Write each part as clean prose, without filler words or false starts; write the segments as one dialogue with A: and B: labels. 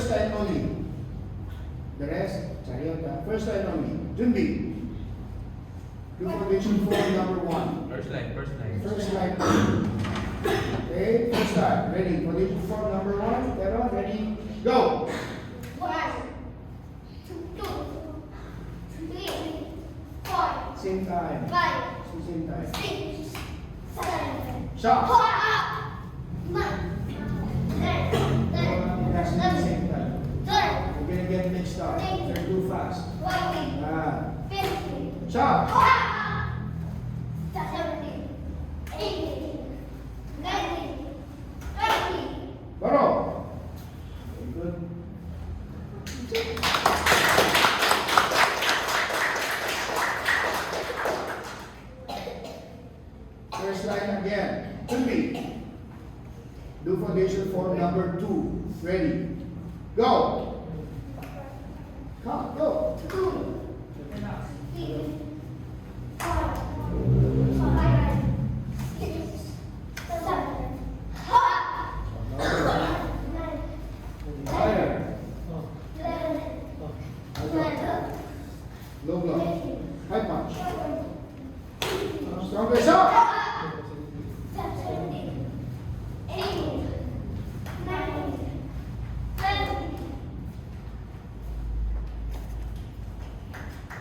A: First line only. The rest, chariot. First line only. Junbi. Do foundation form number 1.
B: First line.
A: First line only. Okay, first line. Ready. Foundation form number 1. Pero, ready. Go.
C: 1, 2, 3, 4,
A: Same time.
C: 5,
A: Same time.
C: 6, 7,
A: Shot.
C: 9, 10,
A: That's at the same time.
C: 12,
A: You're gonna get mixed up. They're too fast.
C: 14,
A: Ah.
C: 15,
A: Shot.
C: 17, 18, 19, 20.
A: Baro. Very good. First line again. Junbi. Do foundation form number 2. Ready. Go. Come, go.
C: 2, 3, 4, 5, 6, 7, 8, 9,
A: Higher.
C: 11,
A: Low block.
C: 12,
A: High punch.
C: 13,
A: Stronger shot.
C: 17, 18, 19, 20.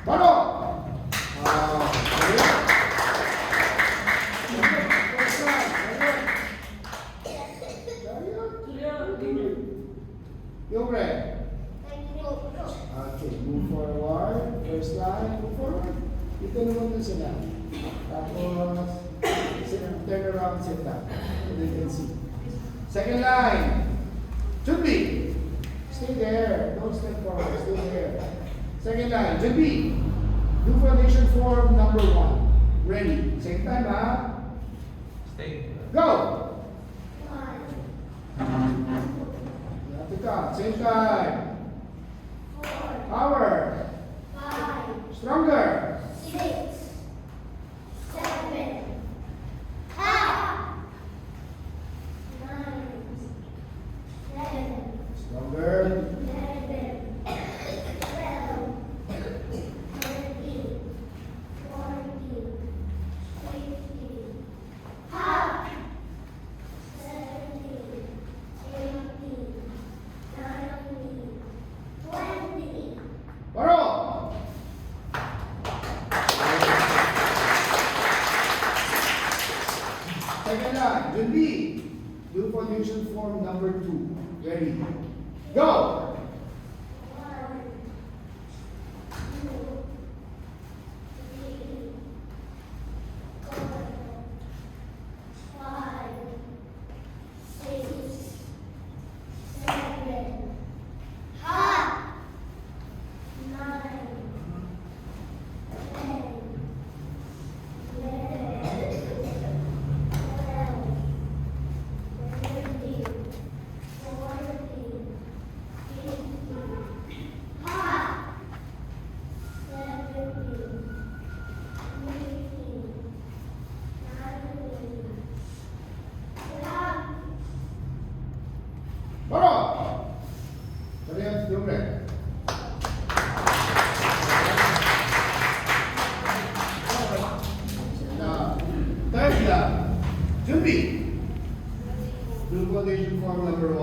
A: Baro. Okay. First line. Yung red. Okay, move forward. First line, move forward. Dito naman na sila. Tapos, turn around, sit down. So they can see. Second line. Should be. Stay there. Don't step forward. Stay there. Second line. Should be. Do foundation form number 1. Ready. Same time, ha?
B: Stay.
A: Go! You have to count. Same time. Power. Stronger.
C: 6, 7, 8, 9, 10,
A: Stronger.
C: 11, 12, 13, 14, 15, 17, 18, 19, 20.
A: Baro! Second line. Junbi. Do foundation form number 2. Ready. Go! Baro! Sabi yung red. Third line. Junbi. Do foundation form number 1.